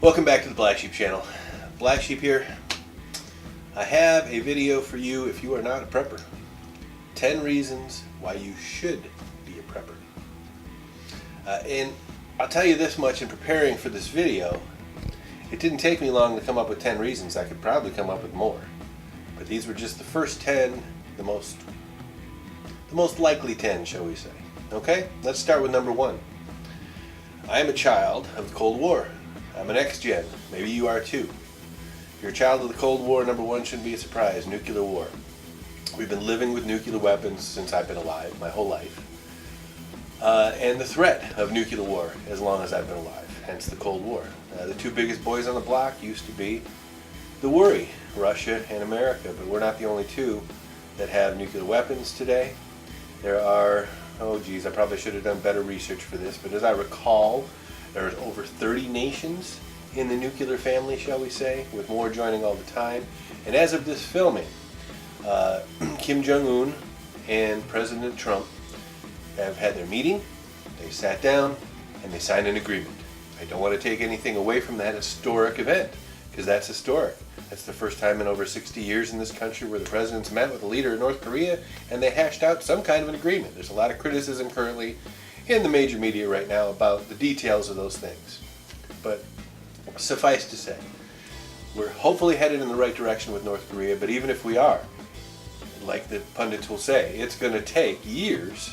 Welcome back to the Blacksheep channel. Blacksheep here. I have a video for you if you are not a prepper. 10 reasons why you should be a prepper. And I'll tell you this much, in preparing for this video, it didn't take me long to come up with 10 reasons. I could probably come up with more. But these were just the first 10, the most likely 10, shall we say. Okay, let's start with number 1. I am a child of the Cold War. I'm an ex-gen. Maybe you are too. If you're a child of the Cold War, number 1 shouldn't be a surprise. Nuclear war. We've been living with nuclear weapons since I've been alive, my whole life. And the threat of nuclear war as long as I've been alive, hence the Cold War. The two biggest boys on the block used to be the worry, Russia and America, but we're not the only two that have nuclear weapons today. There are, I probably should have done better research for this, but as I recall, there's over 30 nations in the nuclear family, shall we say, with more joining all the time. And as of this filming, Kim Jong-un and President Trump have had their meeting, they sat down, and they signed an agreement. I don't want to take anything away from that historic event, because that's historic. That's the first time in over 60 years in this country where the presidents met with the leader of North Korea and they hashed out some kind of an agreement. There's a lot of criticism currently in the major media right now about the details of those things. But suffice to say, we're hopefully headed in the right direction with North Korea, but even if we are, like the pundits will say, it's going to take years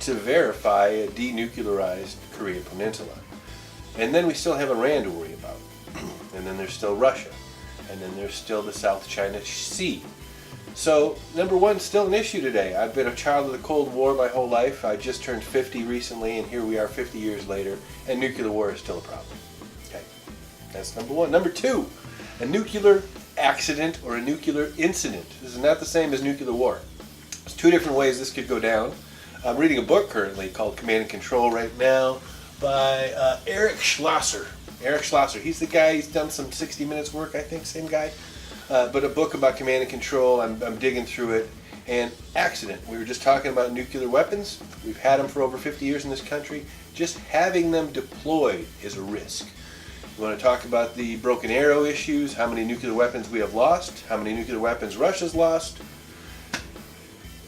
to verify a denuclearized Korean peninsula. And then we still have Iran to worry about. And then there's still Russia. And then there's still the South China Sea. So, number 1, still an issue today. I've been a child of the Cold War my whole life. I just turned 50 recently, and here we are 50 years later, and nuclear war is still a problem. Okay, that's number 1. Number 2, a nuclear accident or a nuclear incident. This is not the same as nuclear war. There's 2 different ways this could go down. I'm reading a book currently called Command and Control right now by Eric Schlosser. Eric Schlosser, he's the guy, he's done some 60 Minutes work, I think, same guy. But a book about command and control, I'm digging through it. And accident, we were just talking about nuclear weapons. We've had them for over 50 years in this country. Just having them deployed is a risk. You want to talk about the broken arrow issues, how many nuclear weapons we have lost, how many nuclear weapons Russia's lost.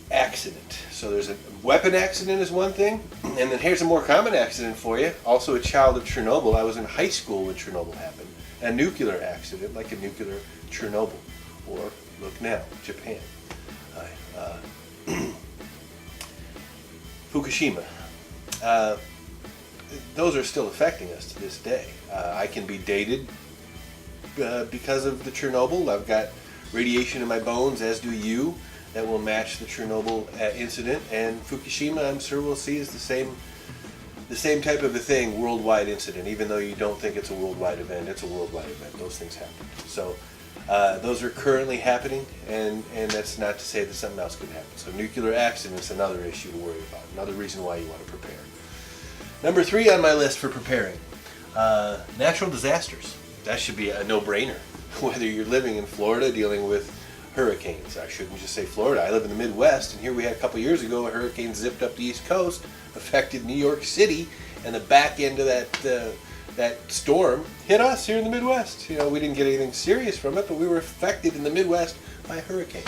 Accident. So there's a weapon accident is one thing, and then here's a more common accident for you. Also a child of Chernobyl. I was in high school when Chernobyl happened. A nuclear accident, like a nuclear Chernobyl, or look now, Japan. Fukushima. Those are still affecting us to this day. I can be dated because of the Chernobyl. I've got radiation in my bones, as do you, that will match the Chernobyl incident. And Fukushima, I'm sure we'll see, is the same type of a thing, worldwide incident. Even though you don't think it's a worldwide event, it's a worldwide event. Those things happen. So those are currently happening, and that's not to say that something else could happen. So nuclear accidents, another issue to worry about. Another reason why you want to prepare. Number 3 on my list for preparing, natural disasters. That should be a no-brainer. Whether you're living in Florida dealing with hurricanes. I shouldn't just say Florida. I live in the Midwest, and here we had a couple years ago a hurricane zipped up the East Coast, affected New York City, and the back end of that storm hit us here in the Midwest. You know, we didn't get anything serious from it, but we were affected in the Midwest by a hurricane.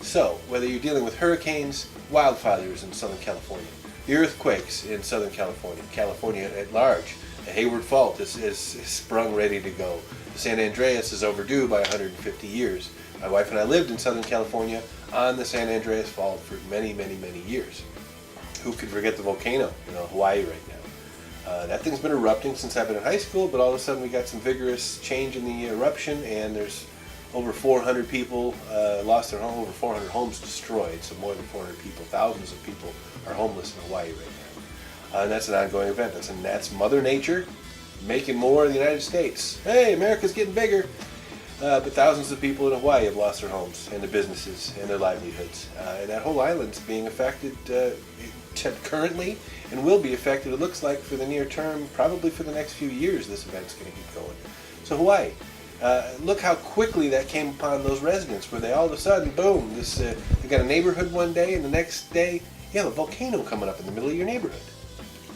So, whether you're dealing with hurricanes, wildfires in Southern California, the earthquakes in Southern California, California at large, the Hayward Fault is sprung ready to go. The San Andreas is overdue by 150 years. My wife and I lived in Southern California on the San Andreas Fault for many, many, many years. Who could forget the volcano, Hawaii right now? That thing's been erupting since I've been in high school, but all of a sudden we got some vigorous change in the eruption, and there's over 400 people lost their home, over 400 homes destroyed, so more than 400 people, thousands of people are homeless in Hawaii right now. And that's an ongoing event. That's Mother Nature making more in the United States. Hey, America's getting bigger. But thousands of people in Hawaii have lost their homes and their businesses and their livelihoods. And that whole island's being affected currently and will be affected, it looks like, for the near term, probably for the next few years this event's going to keep going. So Hawaii, look how quickly that came upon those residents, where they all of a sudden, boom, they got a neighborhood one day, and the next day, you have a volcano coming up in the middle of your neighborhood.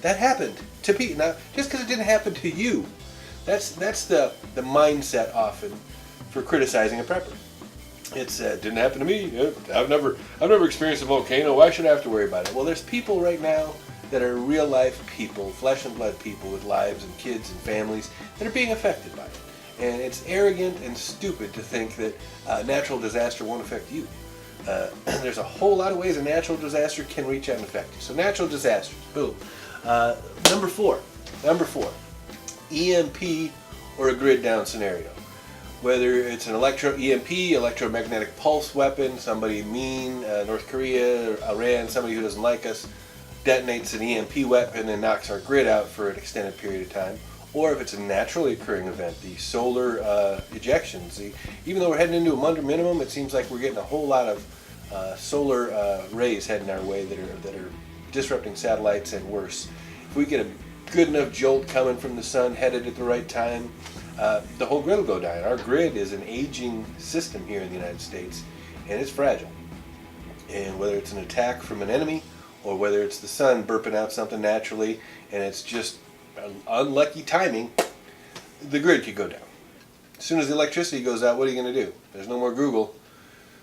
That happened to people. Now, just because it didn't happen to you, That's the mindset often for criticizing a prepper. It's didn't happen to me. I've never experienced a volcano. Why should I have to worry about it? Well, there's people right now that are real life people, flesh and blood people with lives and kids and families that are being affected by it. And it's arrogant and stupid to think that natural disaster won't affect you. There's a whole lot of ways a natural disaster can reach out and affect you. So natural disasters, boom. Number four, EMP or a grid down scenario. Whether it's an EMP, electromagnetic pulse weapon, somebody mean, North Korea, Iran, somebody who doesn't like us, detonates an EMP weapon and knocks our grid out for an extended period of time. Or if it's a naturally occurring event, the solar ejections. Even though we're heading into a winter minimum, it seems like we're getting a whole lot of solar rays heading our way that are disrupting satellites and worse. If we get a good enough jolt coming from the sun headed at the right time, the whole grid will go down. Our grid is an aging system here in the United States, and it's fragile. And whether it's an attack from an enemy, or whether it's the sun burping out something naturally, and it's just unlucky timing, the grid could go down. As soon as the electricity goes out, what are you going to do? There's no more Google.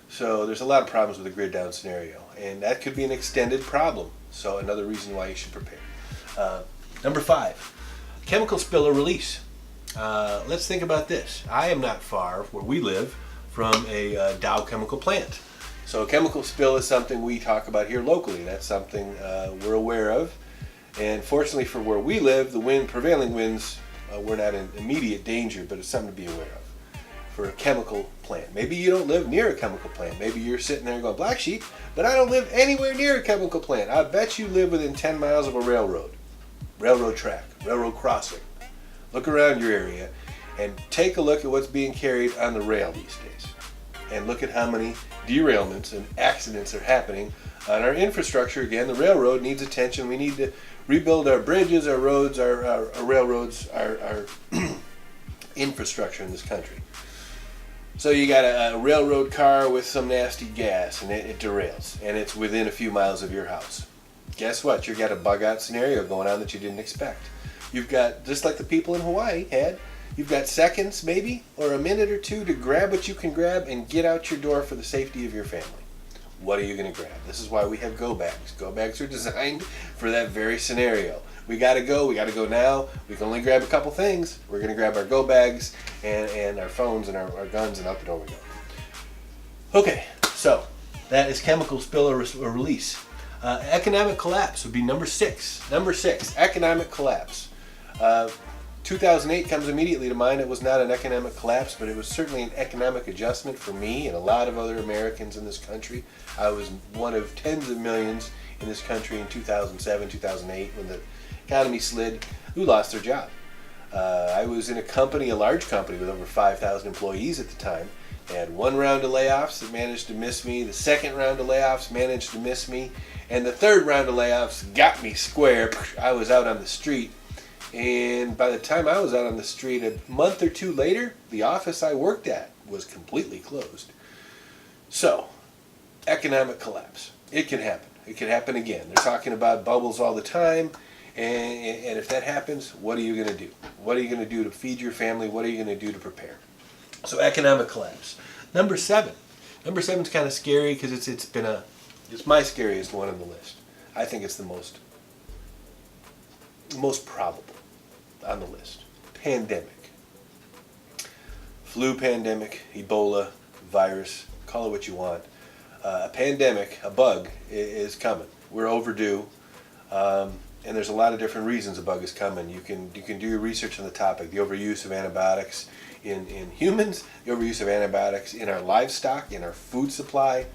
So there's a lot of problems with the grid down scenario, and that could be an extended problem. So another reason why you should prepare. Number 5, chemical spill or release. Let's think about this. I am not far where we live from a Dow chemical plant. So a chemical spill is something we talk about here locally. That's something we're aware of. And fortunately for where we live, the prevailing winds, we're not in immediate danger, but it's something to be aware of for a chemical plant. Maybe you don't live near a chemical plant. Maybe you're sitting there going, Blacksheep, but I don't live anywhere near a chemical plant. I bet you live within 10 miles of a railroad track, railroad crossing. Look around your area and take a look at what's being carried on the rail these days. And look at how many derailments and accidents are happening on our infrastructure. Again, the railroad needs attention. We need to rebuild our bridges, our roads, our railroads, our infrastructure in this country. So you got a railroad car with some nasty gas, and it derails, and it's within a few miles of your house. Guess what? You've got a bug out scenario going on that you didn't expect. You've got, just like the people in Hawaii had, you've got seconds maybe, or a minute or two to grab what you can grab and get out your door for the safety of your family. What are you going to grab? This is why we have go bags. Go bags are designed for that very scenario. We got to go now. We can only grab a couple things. We're going to grab our go bags and our phones and our guns, and out the door we go. Okay, so that is chemical spill or release. Economic collapse would be number 6. Number 6, economic collapse. 2008 comes immediately to mind. It was not an economic collapse, but it was certainly an economic adjustment for me and a lot of other Americans in this country. I was one of tens of millions in this country in 2007, 2008, when the economy slid, who lost their job. I was in a company, a large company with over 5,000 employees at the time. They had one round of layoffs that managed to miss me. The second round of layoffs managed to miss me. And the third round of layoffs got me square. I was out on the street. And by the time I was out on the street, a month or two later, the office I worked at was completely closed. So, economic collapse. It can happen. It can happen again. They're talking about bubbles all the time. And if that happens, what are you going to do? What are you going to do to feed your family? What are you going to do to prepare? So, economic collapse. Number 7. Number 7 is kind of scary because it's my scariest one on the list. I think it's the most probable on the list. Pandemic. Flu pandemic, Ebola, virus, call it what you want. A pandemic, a bug, is coming. We're overdue. And there's a lot of different reasons a bug is coming. You can do your research on the topic. The overuse of antibiotics in humans, the overuse of antibiotics in our livestock, in our food supply.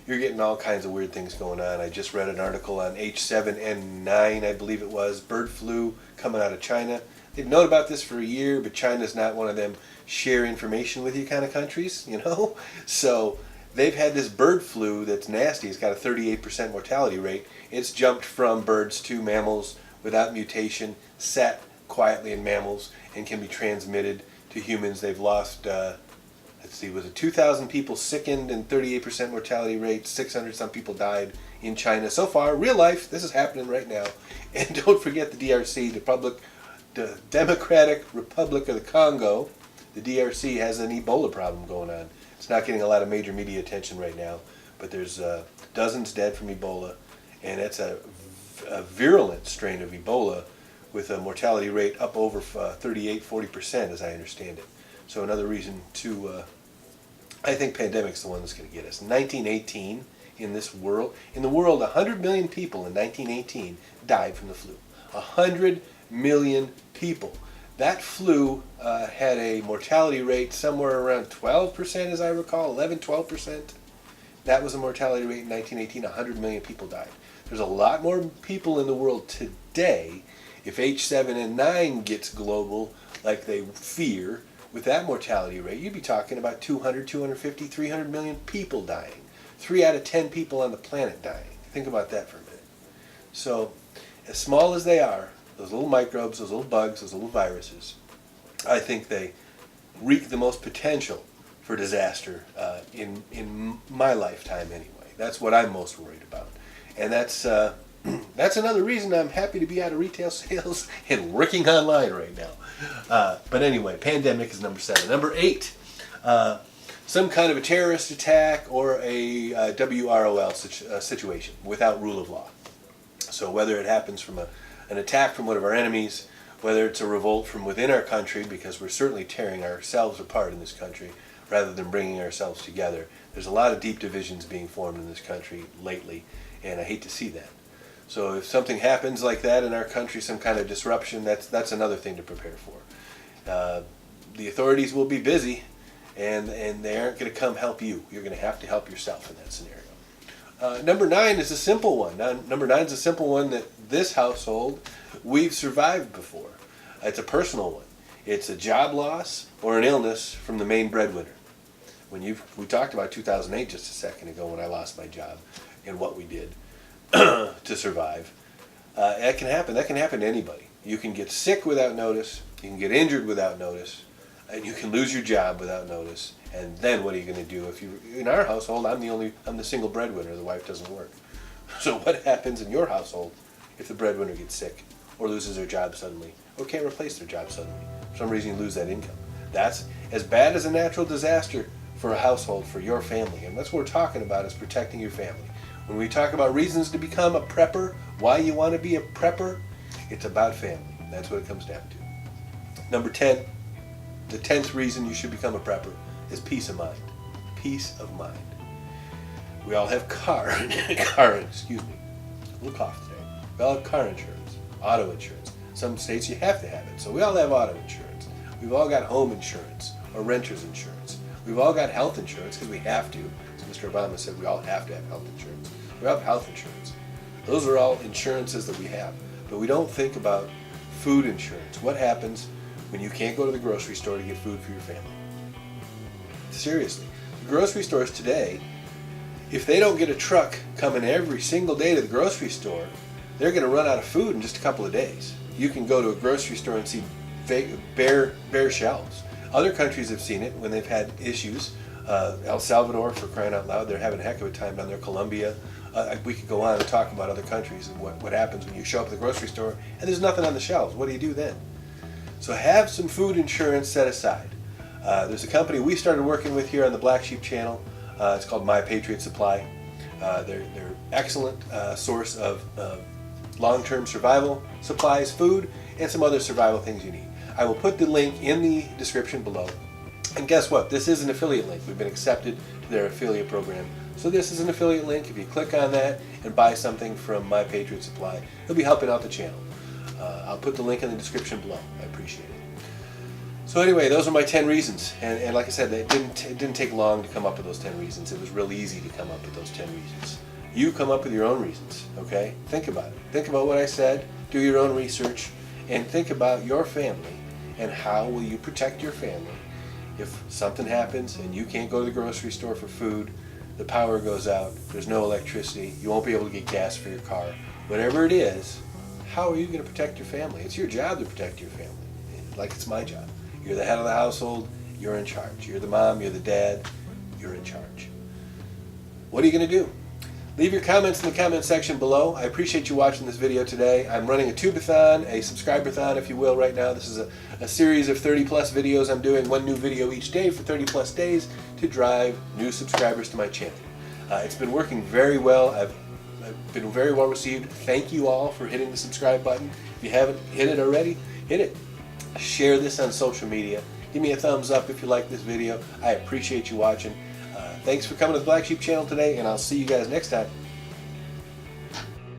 You're getting all kinds of weird things going on. I just read an article on H7N9, I believe it was, bird flu coming out of China. They've known about this for a year, but China's not one of them share information with you kind of countries, you know? So they've had this bird flu that's nasty. It's got a 38% mortality rate. It's jumped from birds to mammals without mutation, sat quietly in mammals, and can be transmitted to humans. They've lost... was it 2,000 people sickened and 38% mortality rate, 600 some people died in China. So far, real life, this is happening right now. And don't forget the DRC, the Democratic Republic of the Congo, the DRC, has an Ebola problem going on. It's not getting a lot of major media attention right now, but there's dozens dead from Ebola, and it's a virulent strain of Ebola with a mortality rate up over 38-40%, as I understand it. So another reason to, I think pandemic's the one that's going to get us. 1918, in the world, 100 million people in 1918 died from the flu. 100 million people. That flu had a mortality rate somewhere around 12%, as I recall, 11, 12%. That was a mortality rate in 1918. 100 million people died. There's a lot more people in the world today. If H7N9 gets global, like they fear, with that mortality rate, you'd be talking about 200, 250, 300 million people dying. 3 out of 10 people on the planet dying. Think about that for a minute. So, as small as they are, those little microbes, those little bugs, those little viruses, I think they wreak the most potential for disaster in my lifetime anyway. That's what I'm most worried about. And that's another reason I'm happy to be out of retail sales and working online right now. But anyway, pandemic is number 7. Number 8, some kind of a terrorist attack or a WROL situation without rule of law. So whether it happens from an attack from one of our enemies, whether it's a revolt from within our country, because we're certainly tearing ourselves apart in this country rather than bringing ourselves together. There's a lot of deep divisions being formed in this country lately, and I hate to see that. So if something happens like that in our country, some kind of disruption, that's another thing to prepare for. The authorities will be busy, and they aren't going to come help you. You're going to have to help yourself in that scenario. Number 9 is a simple one. Number 9 is a simple one that this household, we've survived before. It's a personal one. It's a job loss or an illness from the main breadwinner. We talked about 2008 just a second ago when I lost my job and what we did to survive. That can happen. That can happen to anybody. You can get sick without notice. You can get injured without notice. And you can lose your job without notice. And then what are you going to do? In our household, I'm the single breadwinner. The wife doesn't work. So what happens in your household if the breadwinner gets sick or loses their job suddenly or can't replace their job suddenly? For some reason you lose that income. That's as bad as a natural disaster for a household, for your family. And that's what we're talking about, is protecting your family. When we talk about reasons to become a prepper, why you want to be a prepper, it's about family. That's what it comes down to. Number 10, the 10th reason you should become a prepper is peace of mind. Peace of mind. We all have excuse me, a little cough today. We all have car insurance, auto insurance. Some states you have to have it. So we all have auto insurance. We've all got home insurance or renter's insurance. We've all got health insurance because we have to. As Mr. Obama said, we all have to have health insurance. We all have health insurance. Those are all insurances that we have. But we don't think about food insurance. What happens when you can't go to the grocery store to get food for your family? Seriously. The grocery stores today, if they don't get a truck coming every single day to the grocery store, they're going to run out of food in just a couple of days. You can go to a grocery store and see bare shelves. Other countries have seen it when they've had issues. El Salvador, for crying out loud, they're having a heck of a time down there. Colombia. We could go on and talk about other countries and what happens when you show up at the grocery store and there's nothing on the shelves. What do you do then? So have some food insurance set aside. There's a company we started working with here on the Blacksheep channel. It's called My Patriot Supply. They're excellent source of long-term survival supplies, food, and some other survival things you need. I will put the link in the description below. And guess what? This is an affiliate link. We've been accepted to their affiliate program. So this is an affiliate link. If you click on that and buy something from My Patriot Supply, you'll be helping out the channel. I'll put the link in the description below. I appreciate it. So anyway, those are my 10 reasons. And like I said, it didn't take long to come up with those 10 reasons. It was real easy to come up with those 10 reasons. You come up with your own reasons, okay? Think about it. Think about what I said. Do your own research. And think about your family and how will you protect your family if something happens and you can't go to the grocery store for food, the power goes out, there's no electricity, you won't be able to get gas for your car. Whatever it is, how are you going to protect your family? It's your job to protect your family, like it's my job. You're the head of the household, you're in charge. You're the mom, you're the dad, you're in charge. What are you going to do? Leave your comments in the comment section below. I appreciate you watching this video today. I'm running a tubathon, a subscriber-thon if you will right now. This is a series of 30 plus videos. I'm doing one new video each day for 30 plus days to drive new subscribers to my channel. It's been working very well. I've been very well received. Thank you all for hitting the subscribe button. If you haven't hit it already, hit it. Share this on social media. Give me a thumbs up if you like this video. I appreciate you watching. Thanks for coming to the Black Sheep channel today, and I'll see you guys next time.